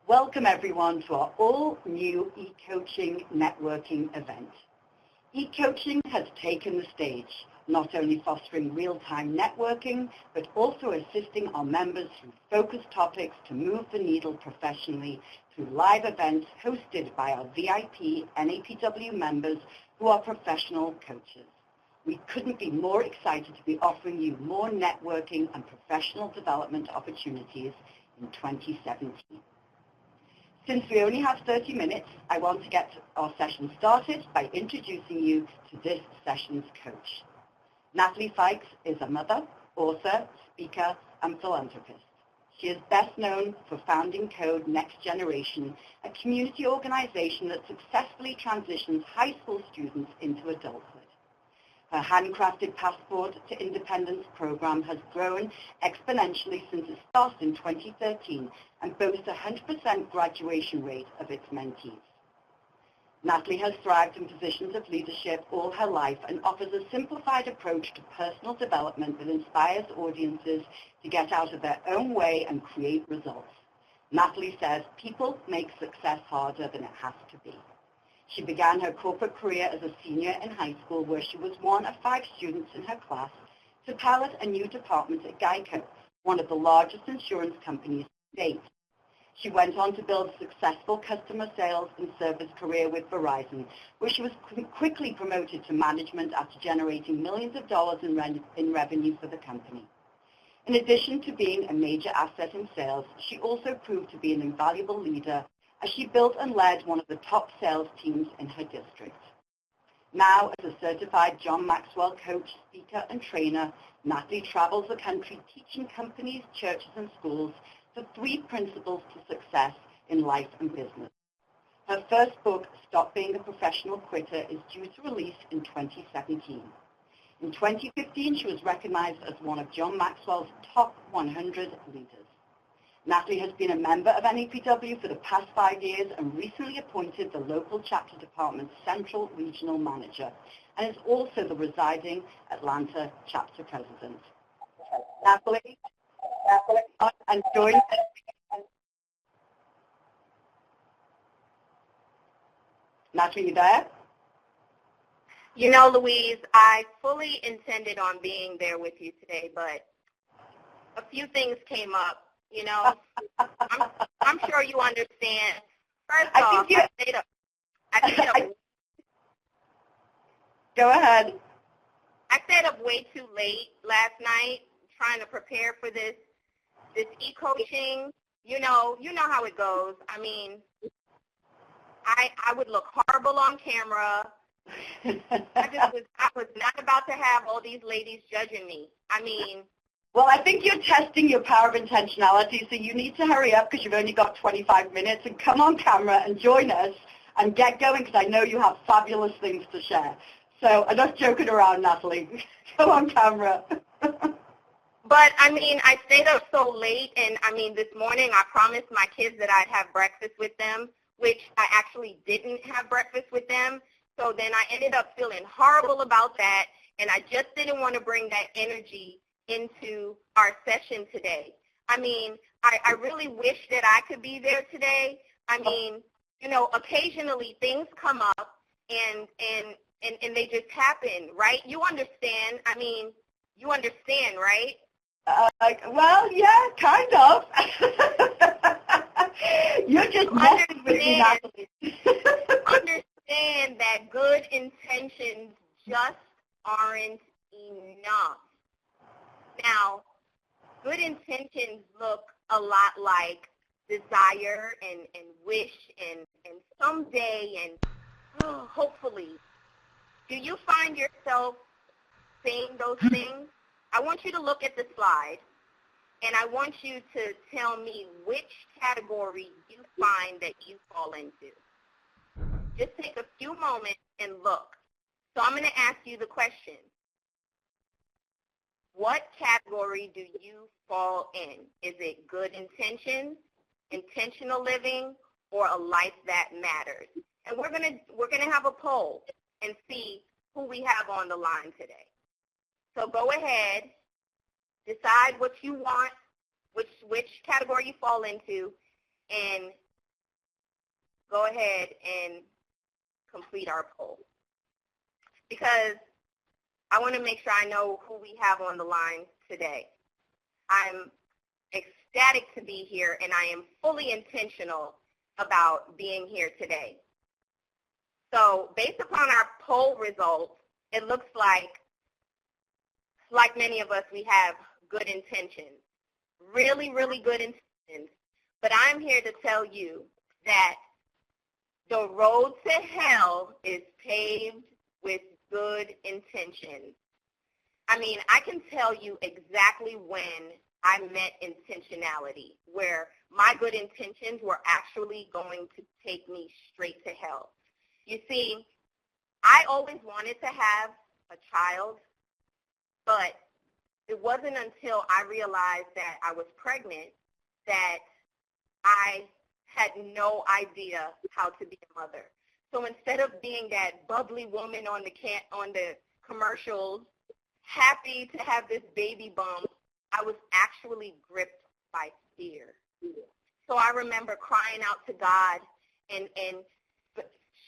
Welcome everyone to our all-new e-coaching networking event. E-coaching has taken the stage, not only fostering real-time networking, but also assisting our members through focused topics to move the needle professionally through live events hosted by our VIP NAPW members who are professional coaches. We couldn't be more excited to be offering you more networking and professional development opportunities in 2017. Since we only have 30 minutes, I want to get our session started by introducing you to this session's coach. Natalie Fikes is a mother, author, speaker, and philanthropist. She is best known for founding Code Next Generation, a community organization that successfully transitions high school students into adulthood. Her handcrafted Passport to Independence program has grown exponentially since it started in 2013 and boasts a 100% graduation rate of its mentees. Natalie has thrived in positions of leadership all her life and offers a simplified approach to personal development that inspires audiences to get out of their own way and create results. Natalie says people make success harder than it has to be. She began her corporate career as a senior in high school, where she was one of 5 students in her class to pilot a new department at Geico, one of the largest insurance companies to date. She went on to build a successful customer sales and service career with Verizon, where she was quickly promoted to management after generating millions of dollars in revenue for the company. In addition to being a major asset in sales, she also proved to be an invaluable leader as she built and led one of the top sales teams in her district. Now, as a certified John Maxwell coach, speaker, and trainer, Natalie travels the country teaching companies, churches, and schools the 3 principles to success in life and business. Her first book, Stop Being a Professional Quitter, is due to release in 2017. In 2015, she was recognized as one of John Maxwell's top 100 leaders. Natalie has been a member of NAPW for the past 5 years and recently appointed the local chapter department's central regional manager and is also the residing Atlanta chapter president. Natalie, and join us. Natalie, you there? You know, Louise, I fully intended on being there with you today, but a few things came up. You know, I'm sure you understand. First off, I stayed up. Go ahead. I stayed up way too late last night trying to prepare for this e-coaching. You know how it goes. I mean, I would look horrible on camera. I was not about to have all these ladies judging me. I mean. Well, I think you're testing your power of intentionality, so you need to hurry up because you've only got 25 minutes and come on camera and join us and get going because I know you have fabulous things to share. So I'm not joking around, Natalie. Go on camera. But, I mean, I stayed up so late, and, I mean, this morning I promised my kids that I'd have breakfast with them, which I actually didn't have breakfast with them. So then I ended up feeling horrible about that, and I just didn't want to bring that energy into our session today. I mean, I really wish that I could be there today. I mean, you know, occasionally things come up and they just happen, right? You understand. I mean, you understand, right? Well, yeah, kind of. You're just messing with me, Natalie. Understand that good intentions just aren't enough. Now, good intentions look a lot like desire and wish and someday and hopefully. Do you find yourself saying those things? I want you to look at the slide, and I want you to tell me which category you find that you fall into. Just take a few moments and look. So I'm going to ask you the question. What category do you fall in? Is it good intentions, intentional living, or a life that matters? And we're gonna have a poll and see who we have on the line today. So go ahead, decide what you want, which category you fall into, and go ahead and complete our poll, because I want to make sure I know who we have on the line today. I'm ecstatic to be here, and I am fully intentional about being here today. So based upon our poll results, it looks like many of us, we have good intentions, really, really good intentions. But I'm here to tell you that the road to hell is paved with good intentions. I mean, I can tell you exactly when I met intentionality, where my good intentions were actually going to take me straight to hell. You see, I always wanted to have a child, but it wasn't until I realized that I was pregnant that I had no idea how to be a mother. So instead of being that bubbly woman on the commercials, happy to have this baby bump, I was actually gripped by fear. So I remember crying out to God and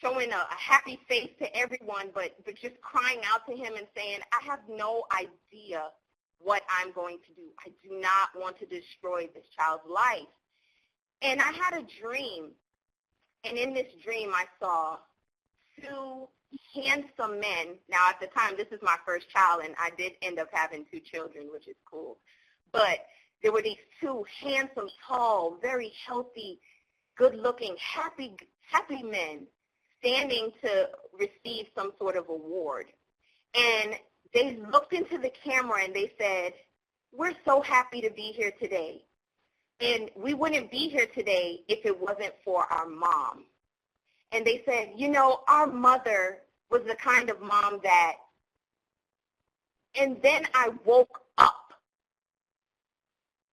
showing a happy face to everyone, but just crying out to him and saying, I have no idea what I'm going to do. I do not want to destroy this child's life. And I had a dream, and in this dream I saw two handsome men. Now, at the time, this is my first child, and I did end up having two children, which is cool. But there were these two handsome, tall, very healthy, good-looking, happy men standing to receive some sort of award. And they looked into the camera and they said, we're so happy to be here today. And we wouldn't be here today if it wasn't for our mom. And they said, you know, our mother was the kind of mom that, and then I woke up.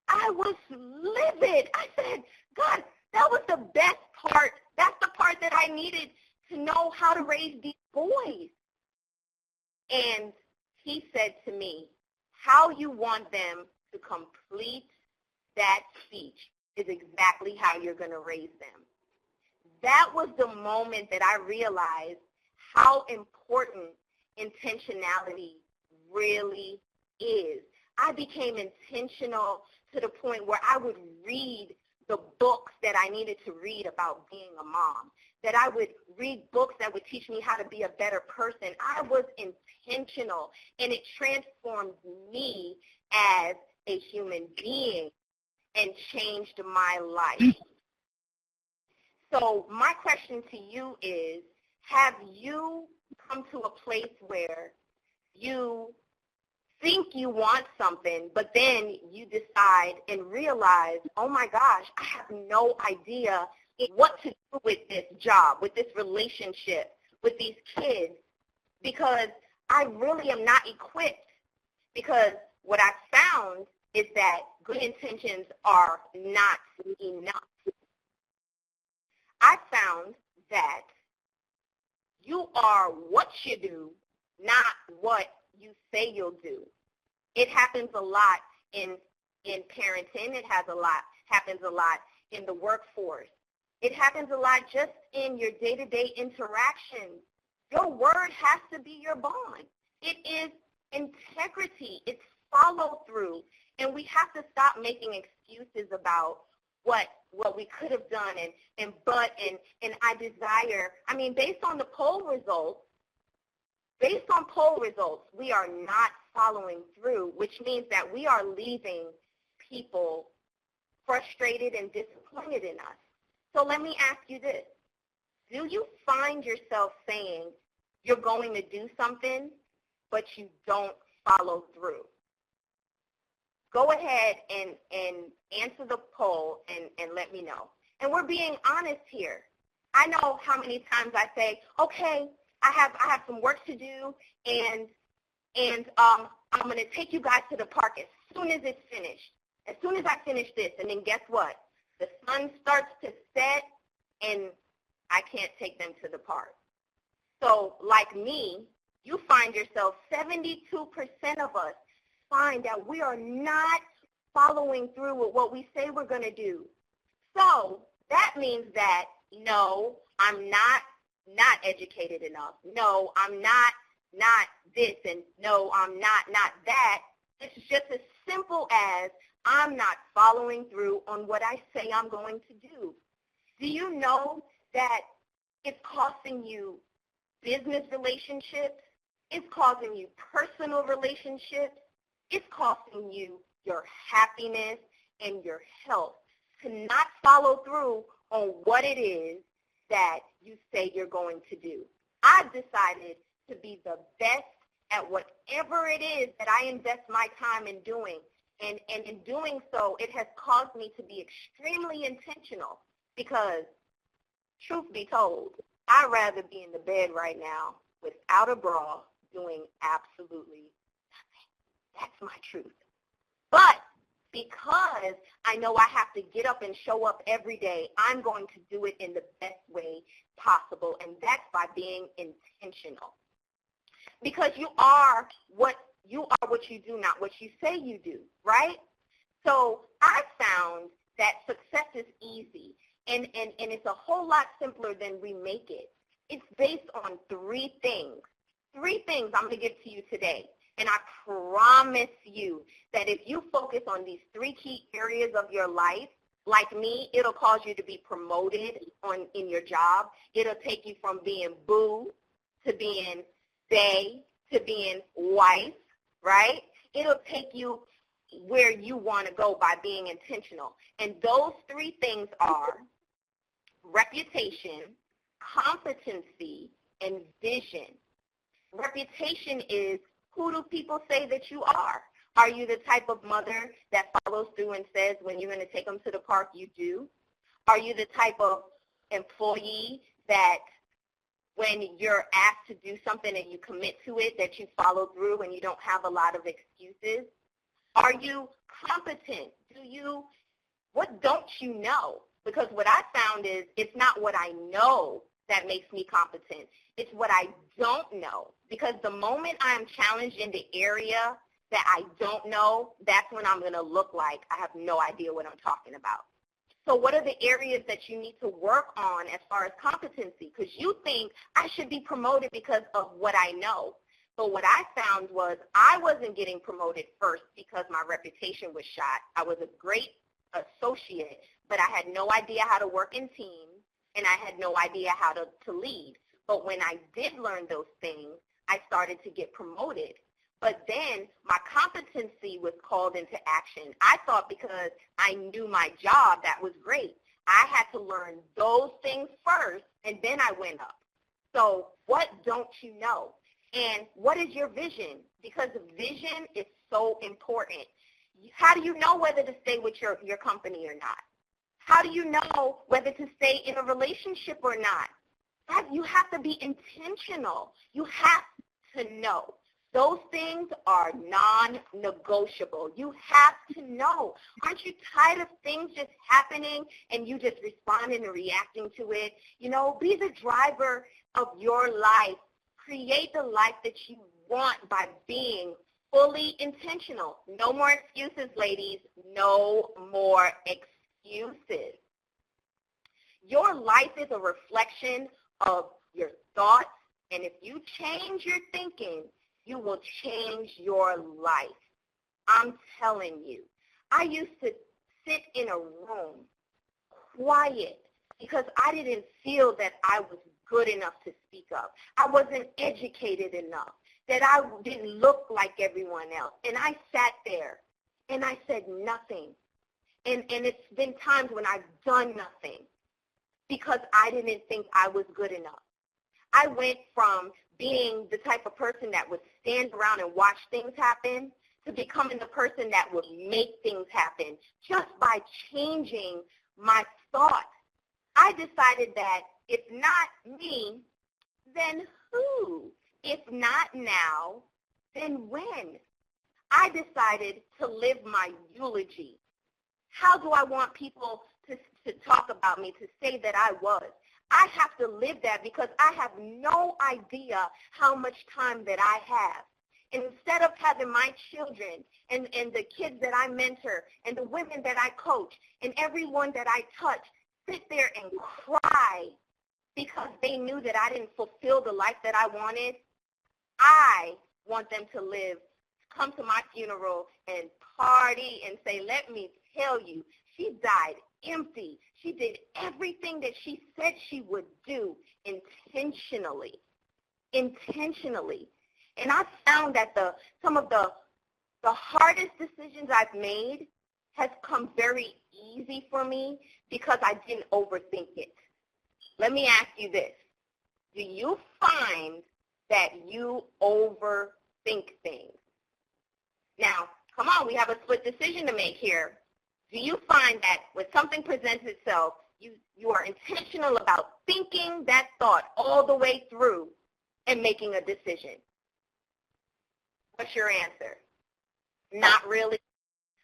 I was livid. I said, God, that was the best part. That's the part that I needed to know how to raise these boys. And he said to me, how you want them to complete that speech is exactly how you're going to raise them. That was the moment that I realized how important intentionality really is. I became intentional to the point where I would read the books that I needed to read about being a mom, that I would read books that would teach me how to be a better person. I was intentional, and it transformed me as a human being and changed my life. So my question to you is, have you come to a place where you think you want something, but then you decide and realize, oh my gosh, I have no idea what to do with this job, with this relationship, with these kids, because I really am not equipped? Because what I've found is that good intentions are not enough. I found that you are what you do, not what you say you'll do. It happens a lot in parenting. It happens a lot in the workforce. It happens a lot just in your day-to-day interactions. Your word has to be your bond. It is integrity. It's follow-through. And we have to stop making excuses about what we could have done and I desire. I mean, based on poll results, we are not following through, which means that we are leaving people frustrated and disappointed in us. So let me ask you this. Do you find yourself saying you're going to do something, but you don't follow through? Go ahead and answer the poll and let me know. And we're being honest here. I know how many times I say, okay, I have some work to do, and I'm going to take you guys to the park as soon as it's finished, as soon as I finish this. And then guess what? The sun starts to set, and I can't take them to the park. So like me, you find yourself, 72% of us find that we are not following through with what we say we're going to do. So that means that no, I'm not educated enough. No, I'm not this, and no, I'm not that. It's just as simple as I'm not following through on what I say I'm going to do. Do you know that it's costing you business relationships? It's causing you personal relationships. It's costing you your happiness and your health to not follow through on what it is that you say you're going to do. I've decided to be the best at whatever it is that I invest my time in doing. And in doing so, it has caused me to be extremely intentional because, truth be told, I'd rather be in the bed right now without a bra doing absolutely nothing. That's my truth. But because I know I have to get up and show up every day, I'm going to do it in the best way possible, and that's by being intentional. Because you are what you do, not what you say you do, right? So I found that success is easy, and it's a whole lot simpler than we make it. It's based on three things. Three things I'm going to give to you today. And I promise you that if you focus on these three key areas of your life, like me, it'll cause you to be promoted in your job. It'll take you from being boo to being bae to being wife, right? It'll take you where you want to go by being intentional. And those three things are reputation, competency, and vision. Reputation is, who do people say that you are? Are you the type of mother that follows through and says when you're going to take them to the park, you do? Are you the type of employee that when you're asked to do something and you commit to it, that you follow through and you don't have a lot of excuses? Are you competent? What don't you know? Because what I found is it's not what I know that makes me competent. It's what I don't know. Because the moment I'm challenged in the area that I don't know, that's when I'm going to look like I have no idea what I'm talking about. So what are the areas that you need to work on as far as competency? Because you think I should be promoted because of what I know. But what I found was I wasn't getting promoted first because my reputation was shot. I was a great associate, but I had no idea how to work in teams, and I had no idea how to lead. But when I did learn those things, I started to get promoted. But then my competency was called into action. I thought because I knew my job, that was great. I had to learn those things first, and then I went up. So what don't you know? And what is your vision? Because vision is so important. How do you know whether to stay with your company or not? How do you know whether to stay in a relationship or not? You have to be intentional. You have to know. Those things are non-negotiable. You have to know. Aren't you tired of things just happening and you just responding and reacting to it? You know, be the driver of your life. Create the life that you want by being fully intentional. No more excuses, ladies. No more excuses. Your life is a reflection of your thoughts, and if you change your thinking, you will change your life. I'm telling you. I used to sit in a room quiet because I didn't feel that I was good enough to speak up. I wasn't educated enough, that I didn't look like everyone else. And I sat there and I said nothing. And it's been times when I've done nothing because I didn't think I was good enough. I went from being the type of person that would stand around and watch things happen to becoming the person that would make things happen just by changing my thoughts. I decided that if not me, then who? If not now, then when? I decided to live my eulogy. How do I want people to talk about me, to say that I was? I have to live that because I have no idea how much time that I have. And instead of having my children and the kids that I mentor and the women that I coach and everyone that I touch sit there and cry because they knew that I didn't fulfill the life that I wanted. I want them to come to my funeral and party and say, let me tell you, she died empty. She did everything that she said she would do intentionally. Intentionally. And I found that some of the hardest decisions I've made has come very easy for me because I didn't overthink it. Let me ask you this. Do you find that you overthink things? Now, come on, we have a split decision to make here. Do you find that when something presents itself, you are intentional about thinking that thought all the way through and making a decision? What's your answer? Not really,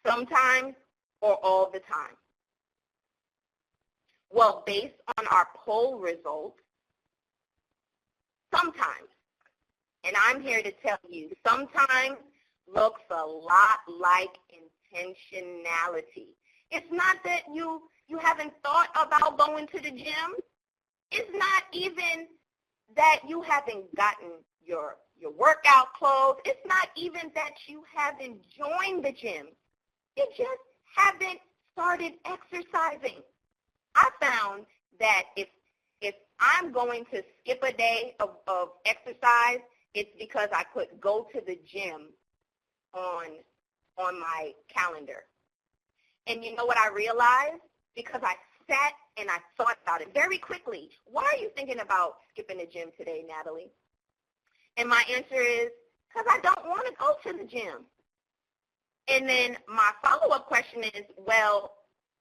sometimes, or all the time? Well, based on our poll results, sometimes. And I'm here to tell you, sometimes looks a lot like intentionality. It's not that you haven't thought about going to the gym. It's not even that you haven't gotten your workout clothes. It's not even that you haven't joined the gym. You just haven't started exercising. I found that if I'm going to skip a day of exercise, it's because I put go to the gym on my calendar. And you know what I realized? Because I sat and I thought about it very quickly. Why are you thinking about skipping the gym today, Natalie? And my answer is, because I don't want to go to the gym. And then my follow-up question is, well,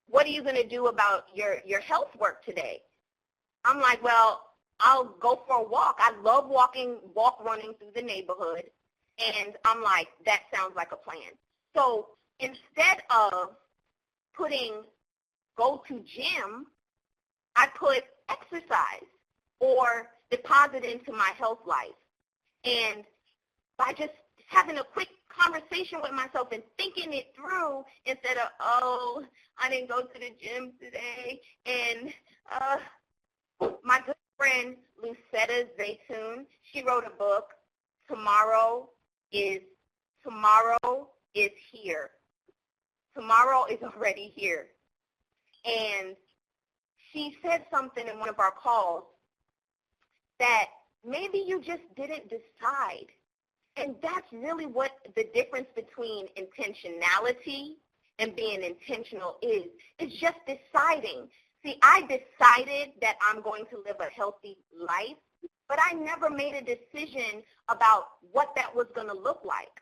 what are you going to do about your health work today? I'm like, well, I'll go for a walk. I love running through the neighborhood. And I'm like, that sounds like a plan. So instead of putting go to gym, I put exercise or deposit into my health life. And by just having a quick conversation with myself and thinking it through instead of, oh, I didn't go to the gym today. And my good friend, Lucetta Zaytoun, she wrote a book, Tomorrow is here. Tomorrow is already here. And she said something in one of our calls that maybe you just didn't decide. And that's really what the difference between intentionality and being intentional is. It's just deciding. See, I decided that I'm going to live a healthy life, but I never made a decision about what that was going to look like.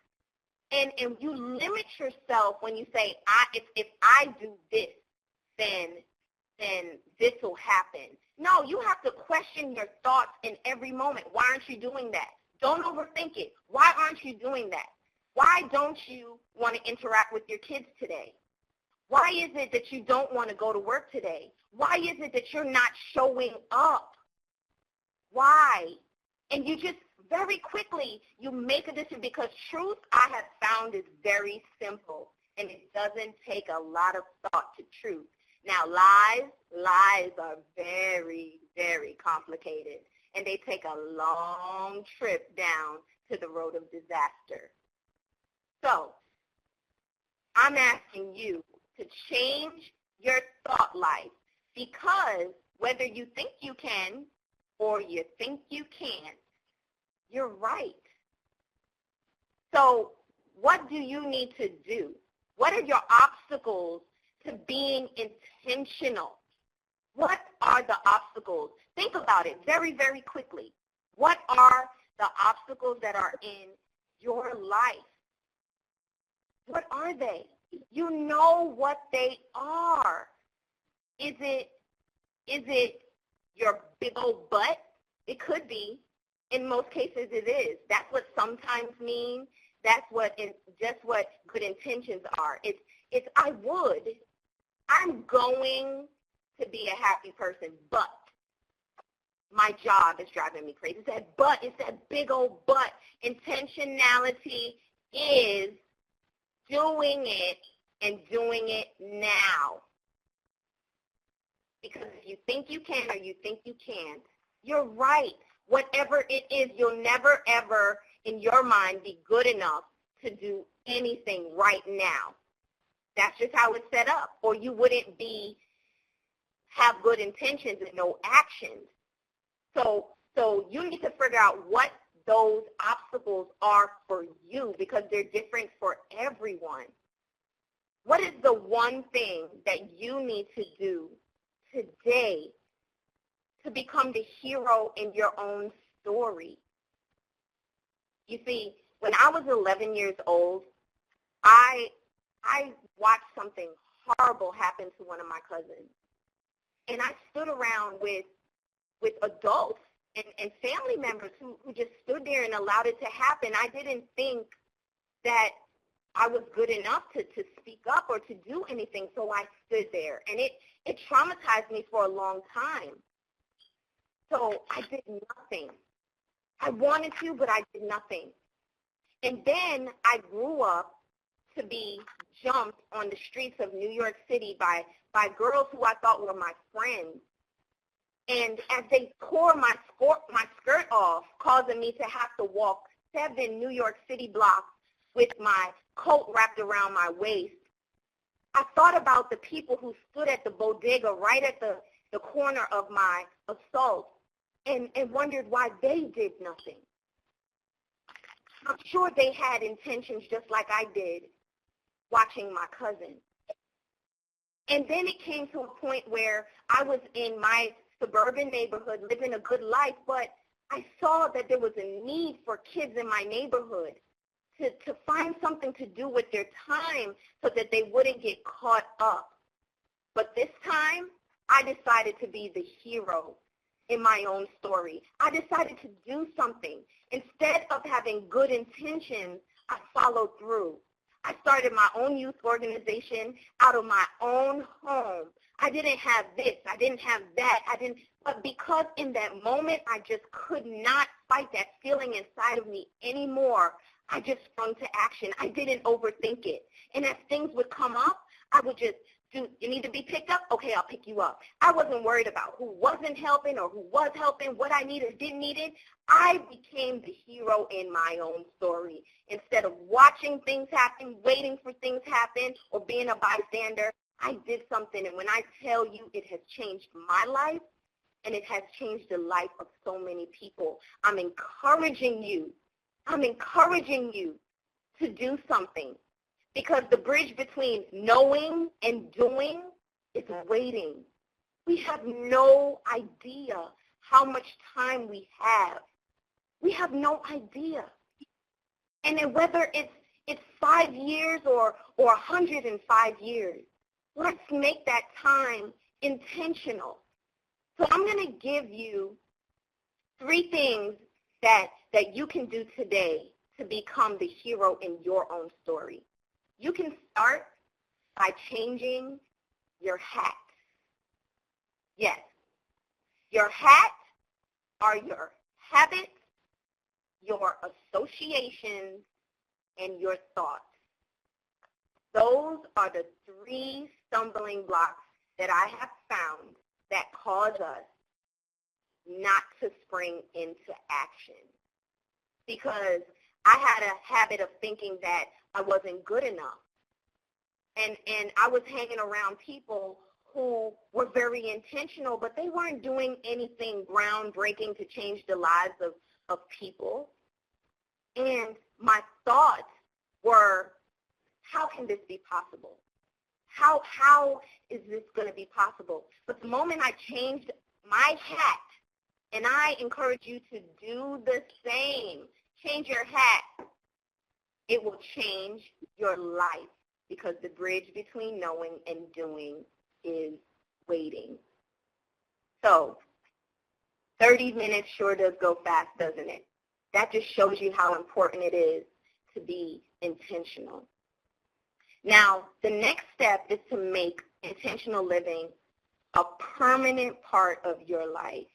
And you limit yourself when you say, if I do this, then this will happen. No, you have to question your thoughts in every moment. Why aren't you doing that? Don't overthink it. Why aren't you doing that? Why don't you want to interact with your kids today? Why is it that you don't want to go to work today? Why is it that you're not showing up? Why? And you just very quickly, you make a decision because truth, I have found, is very simple, and it doesn't take a lot of thought to truth. Now, lies are very, very complicated, and they take a long trip down to the road of disaster. So I'm asking you to change your thought life, because whether you think you can or you think you can't, you're right. So what do you need to do? What are your obstacles to being intentional? What are the obstacles? Think about it very, very quickly. What are the obstacles that are in your life? What are they? You know what they are. Is it your big old butt? It could be. In most cases, it is. That's what sometimes means. That's just what good intentions are. It's I'm going to be a happy person, but my job is driving me crazy. It's that big old but. Intentionality is doing it and doing it now. Because if you think you can or you think you can't, you're right. Whatever it is, you'll never, ever, in your mind, be good enough to do anything right now. That's just how it's set up. Or you wouldn't have good intentions and no actions. So you need to figure out what those obstacles are for you, because they're different for everyone. What is the one thing that you need to do today to become the hero in your own story? You see, when I was 11 years old, I watched something horrible happen to one of my cousins. And I stood around with adults and family members who just stood there and allowed it to happen. I didn't think that I was good enough to speak up or to do anything, so I stood there. And it traumatized me for a long time. So I did nothing. I wanted to, but I did nothing. And then I grew up to be jumped on the streets of New York City by girls who I thought were my friends. And as they tore my skirt off, causing me to have to walk 7 New York City blocks with my coat wrapped around my waist, I thought about the people who stood at the bodega right at the corner of my assault and wondered why they did nothing. I'm sure they had intentions just like I did watching my cousin. And then it came to a point where I was in my suburban neighborhood living a good life, but I saw that there was a need for kids in my neighborhood to find something to do with their time so that they wouldn't get caught up. But this time, I decided to be the hero in my own story. I decided to do something. Instead of having good intentions, I followed through. I started my own youth organization out of my own home. I didn't have this. I didn't have that. But because in that moment I just could not fight that feeling inside of me anymore, I just sprung to action. I didn't overthink it. And as things would come up, I would just do, you need to be picked up? Okay, I'll pick you up. I wasn't worried about who wasn't helping or who was helping, what I needed or didn't need it. I became the hero in my own story. Instead of watching things happen, waiting for things to happen, or being a bystander, I did something. And when I tell you it has changed my life, and it has changed the life of so many people, I'm encouraging you to do something. Because the bridge between knowing and doing is waiting. We have no idea how much time we have. We have no idea. And then whether it's 5 years or 105 years, let's make that time intentional. So I'm going to give you 3 things that you can do today to become the hero in your own story. You can start by changing your hat. Yes, your hat are your habits, your associations, and your thoughts. Those are the 3 stumbling blocks that I have found that cause us not to spring into action. Because I had a habit of thinking that I wasn't good enough. And I was hanging around people who were very intentional, but they weren't doing anything groundbreaking to change the lives of people. And my thoughts were, how can this be possible? How is this going to be possible? But the moment I changed my hat, and I encourage you to do the same, change your hat, it will change your life, because the bridge between knowing and doing is waiting. So 30 minutes sure does go fast, doesn't it? That just shows you how important it is to be intentional. Now, the next step is to make intentional living a permanent part of your life.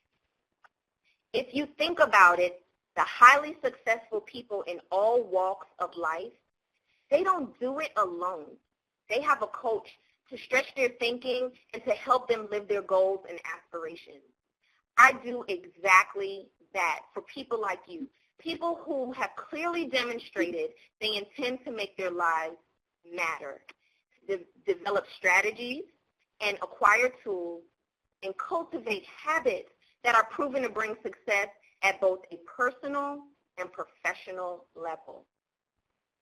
If you think about it, the highly successful people in all walks of life, they don't do it alone. They have a coach to stretch their thinking, and to help them live their goals and aspirations. I do exactly that for people like you, people who have clearly demonstrated they intend to make their lives matter, develop strategies and acquire tools and cultivate habits that are proven to bring success at both a personal and professional level.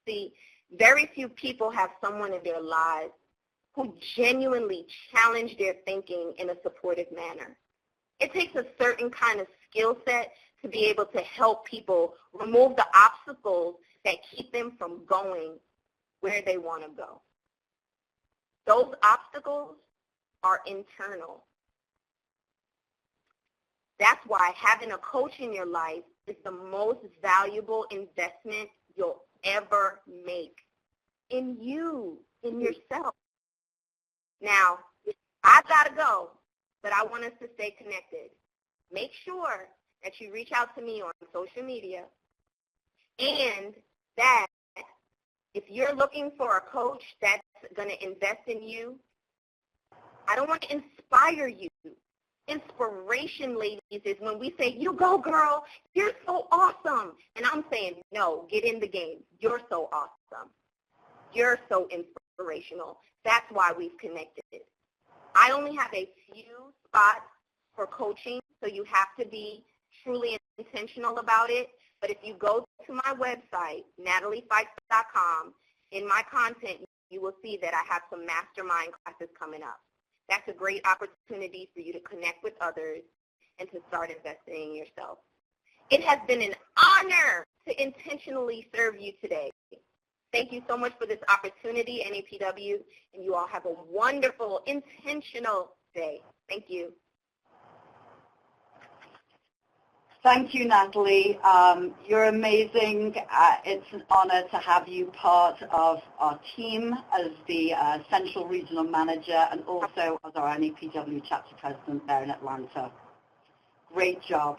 See, very few people have someone in their lives who genuinely challenge their thinking in a supportive manner. It takes a certain kind of skill set to be able to help people remove the obstacles that keep them from going where they want to go. Those obstacles are internal. That's why having a coach in your life is the most valuable investment you'll ever make in you, in yourself. Now, I've got to go, but I want us to stay connected. Make sure that you reach out to me on social media, and that if you're looking for a coach that's going to invest in you, I don't want to inspire you. Inspiration, ladies, is when we say, you go, girl, you're so awesome. And I'm saying, no, get in the game. You're so awesome. You're so inspirational. That's why we've connected. I only have a few spots for coaching, so you have to be truly intentional about it. But if you go to my website, nataliefikes.com, in my content, you will see that I have some mastermind classes coming up. That's a great opportunity for you to connect with others and to start investing in yourself. It has been an honor to intentionally serve you today. Thank you so much for this opportunity, NAPW, and you all have a wonderful, intentional day. Thank you. Thank you, Natalie. You're amazing. It's an honor to have you part of our team as the Central Regional Manager and also as our NAPW Chapter President there in Atlanta. Great job.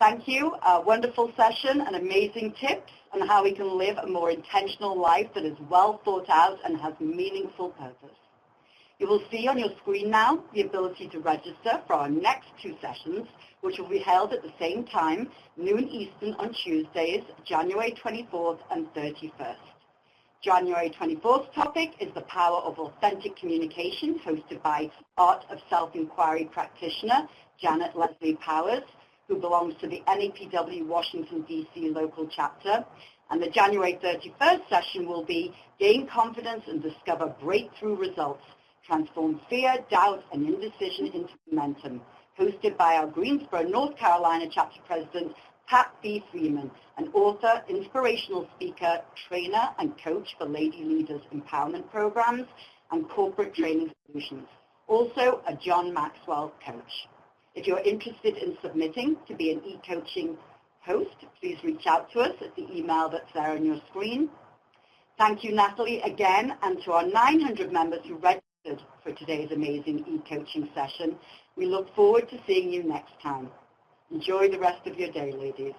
Thank you. A wonderful session and amazing tips on how we can live a more intentional life that is well thought out and has meaningful purpose. You will see on your screen now the ability to register for our next two sessions, which will be held at the same time, noon Eastern on Tuesdays, January 24th and 31st. January 24th topic is the power of authentic communication, hosted by Art of Self-Inquiry practitioner Janet Leslie Powers, who belongs to the NAPW Washington, D.C. local chapter. And the January 31st session will be Gain Confidence and Discover Breakthrough Results, Transform Fear, Doubt, and Indecision into Momentum, hosted by our Greensboro, North Carolina chapter president, Pat B. Freeman, an author, inspirational speaker, trainer, and coach for Lady Leaders Empowerment Programs and Corporate Training Solutions, also a John Maxwell coach. If you're interested in submitting to be an e-coaching host, please reach out to us at the email that's there on your screen. Thank you, Natalie, again, and to our 900 members who registered for today's amazing e-coaching session. We look forward to seeing you next time. Enjoy the rest of your day, ladies.